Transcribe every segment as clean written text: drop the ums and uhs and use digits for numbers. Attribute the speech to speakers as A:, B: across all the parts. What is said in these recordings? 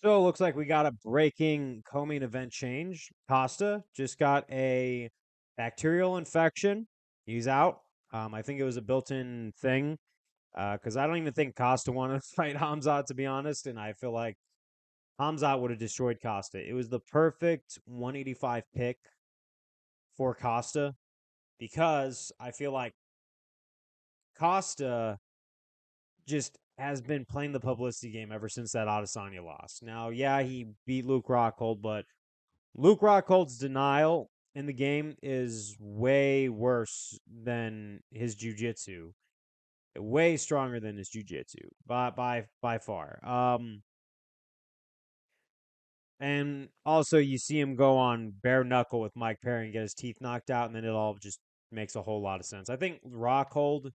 A: So it looks like we got a breaking co-main event change. Costa just got a bacterial infection. He's out. I think it was a built-in thing because I don't even think Costa wanted to fight Khamzat, to be honest, and I feel like Khamzat would have destroyed Costa. It was the perfect 185 pick for Costa because I feel like Costa just has been playing the publicity game ever since that Adesanya loss. Now, yeah, he beat Luke Rockhold, but Luke Rockhold's denial in the game is way worse than his jujitsu. Way stronger than his jujitsu by far. And also you see him go on bare knuckle with Mike Perry and get his teeth knocked out, and then it all just makes a whole lot of sense. I think Rockhold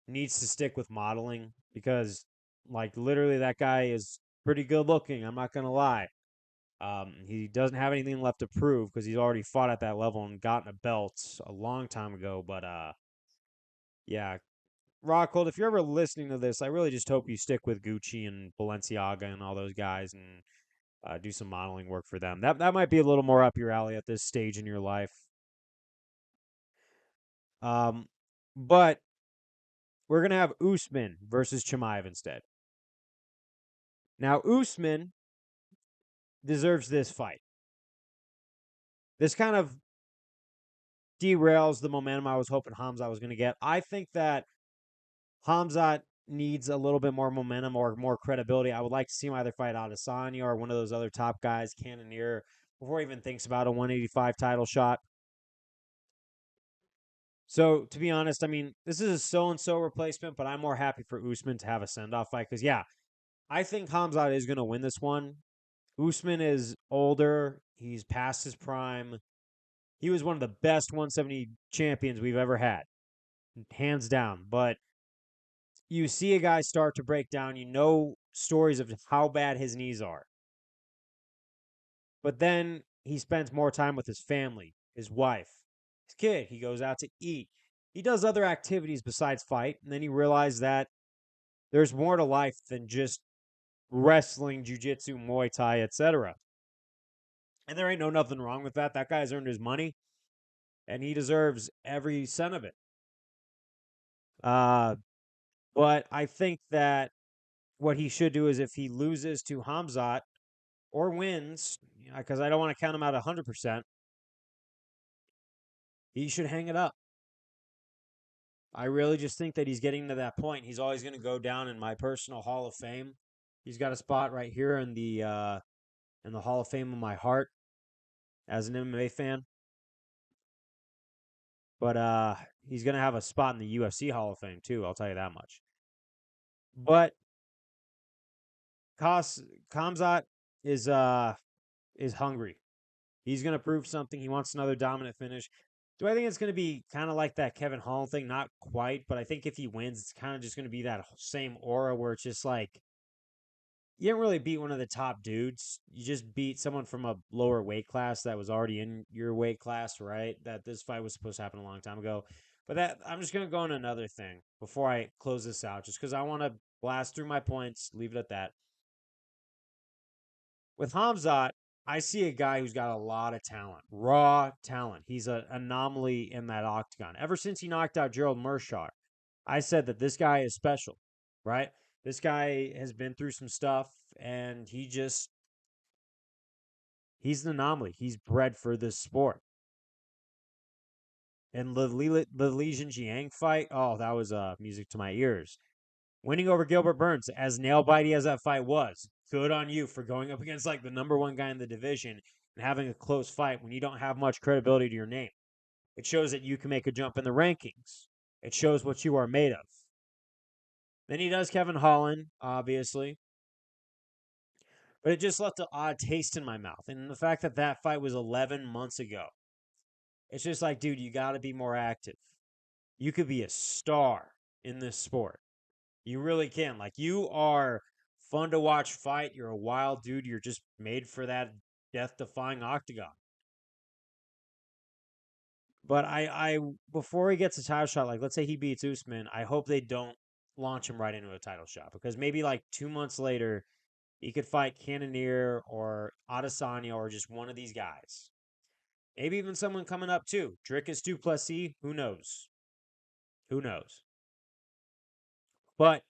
A: needs to stick with modeling because, like, literally that guy is pretty good looking. I'm not gonna lie. He doesn't have anything left to prove because he's already fought at that level and gotten a belt a long time ago. But yeah, Rockhold, if you're ever listening to this, I really just hope you stick with Gucci and Balenciaga and all those guys and do some modeling work for them. That might be a little more up your alley at this stage in your life. Um, but we're gonna have Usman versus Chimaev instead. Now, Usman deserves this fight. This kind of derails the momentum I was hoping Khamzat was going to get. I think that Khamzat needs a little bit more momentum or more credibility. I would like to see him either fight Adesanya or one of those other top guys, Cannonier, before he even thinks about a 185 title shot. So, to be honest, I mean, this is a so-and-so replacement, but I'm more happy for Usman to have a send-off fight because, yeah, I think Khamzat is going to win this one. Usman is older. He's past his prime. He was one of the best 170 champions we've ever had, hands down. But you see a guy start to break down, you know stories of how bad his knees are. But then he spends more time with his family, his wife, his kid. He goes out to eat. He does other activities besides fight. And then he realized that there's more to life than just wrestling, jujitsu, Muay Thai, etc. And there ain't nothing wrong with that. That guy's earned his money and he deserves every cent of it. Uh, but I think that what he should do is if he loses to Hamzat or wins, because I don't want to count him out 100%, he should hang it up. I really just think that he's getting to that point. He's always going to go down in my personal Hall of Fame. He's got a spot right here in the Hall of Fame of my heart as an MMA fan. But he's going to have a spot in the UFC Hall of Fame too. I'll tell you that much. But Kamzat is hungry. He's going to prove something. He wants another dominant finish. Do I think it's going to be kind of like that Kevin Holland thing? Not quite, but I think if he wins, it's kind of just going to be that same aura where it's just like you didn't really beat one of the top dudes. You just beat someone from a lower weight class that was already in your weight class, right? That this fight was supposed to happen a long time ago. But that I'm just going to go on another thing before I close this out, just because I want to blast through my points, leave it at that. With Hamzat, I see a guy who's got a lot of talent, raw talent. He's an anomaly in that octagon. Ever since he knocked out Gerald Mershaw, I said that this guy is special, right? This guy has been through some stuff and he's an anomaly. He's bred for this sport. And the Li Jinjiang fight, oh, that was music to my ears. Winning over Gilbert Burns, as nail bitey as that fight was, good on you for going up against like the number one guy in the division and having a close fight when you don't have much credibility to your name. It shows that you can make a jump in the rankings. It shows what you are made of. Then he does Kevin Holland, obviously, but it just left an odd taste in my mouth. And the fact that that fight was 11 months ago, it's just like, dude, you got to be more active. You could be a star in this sport. You really can. Like, you are fun to watch fight. You're a wild dude. You're just made for that death defying octagon. But before he gets a title shot, like, let's say he beats Usman, I hope they don't launch him right into a title shot because maybe like 2 months later, He could fight Cannonier or Adesanya or just one of these guys. Maybe even someone coming up too. Dricus Du Plessis. Who knows? Who knows? But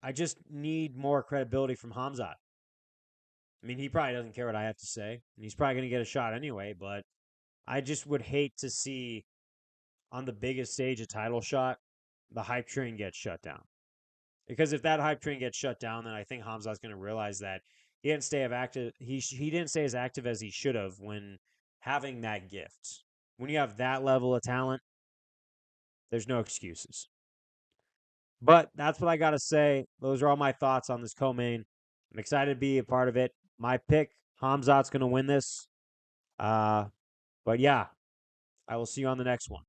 A: I just need more credibility from Khamzat. I mean, he probably doesn't care what I have to say, and he's probably going to get a shot anyway. But I just would hate to see on the biggest stage a title shot, the hype train gets shut down. Because if that hype train gets shut down, then I think Hamza's going to realize that he didn't stay active. He didn't stay as active as he should have when having that gift. When you have that level of talent, there's no excuses. But that's what I got to say. Those are all my thoughts on this co-main. I'm excited to be a part of it. My pick, Hamzat's going to win this. But yeah, I will see you on the next one.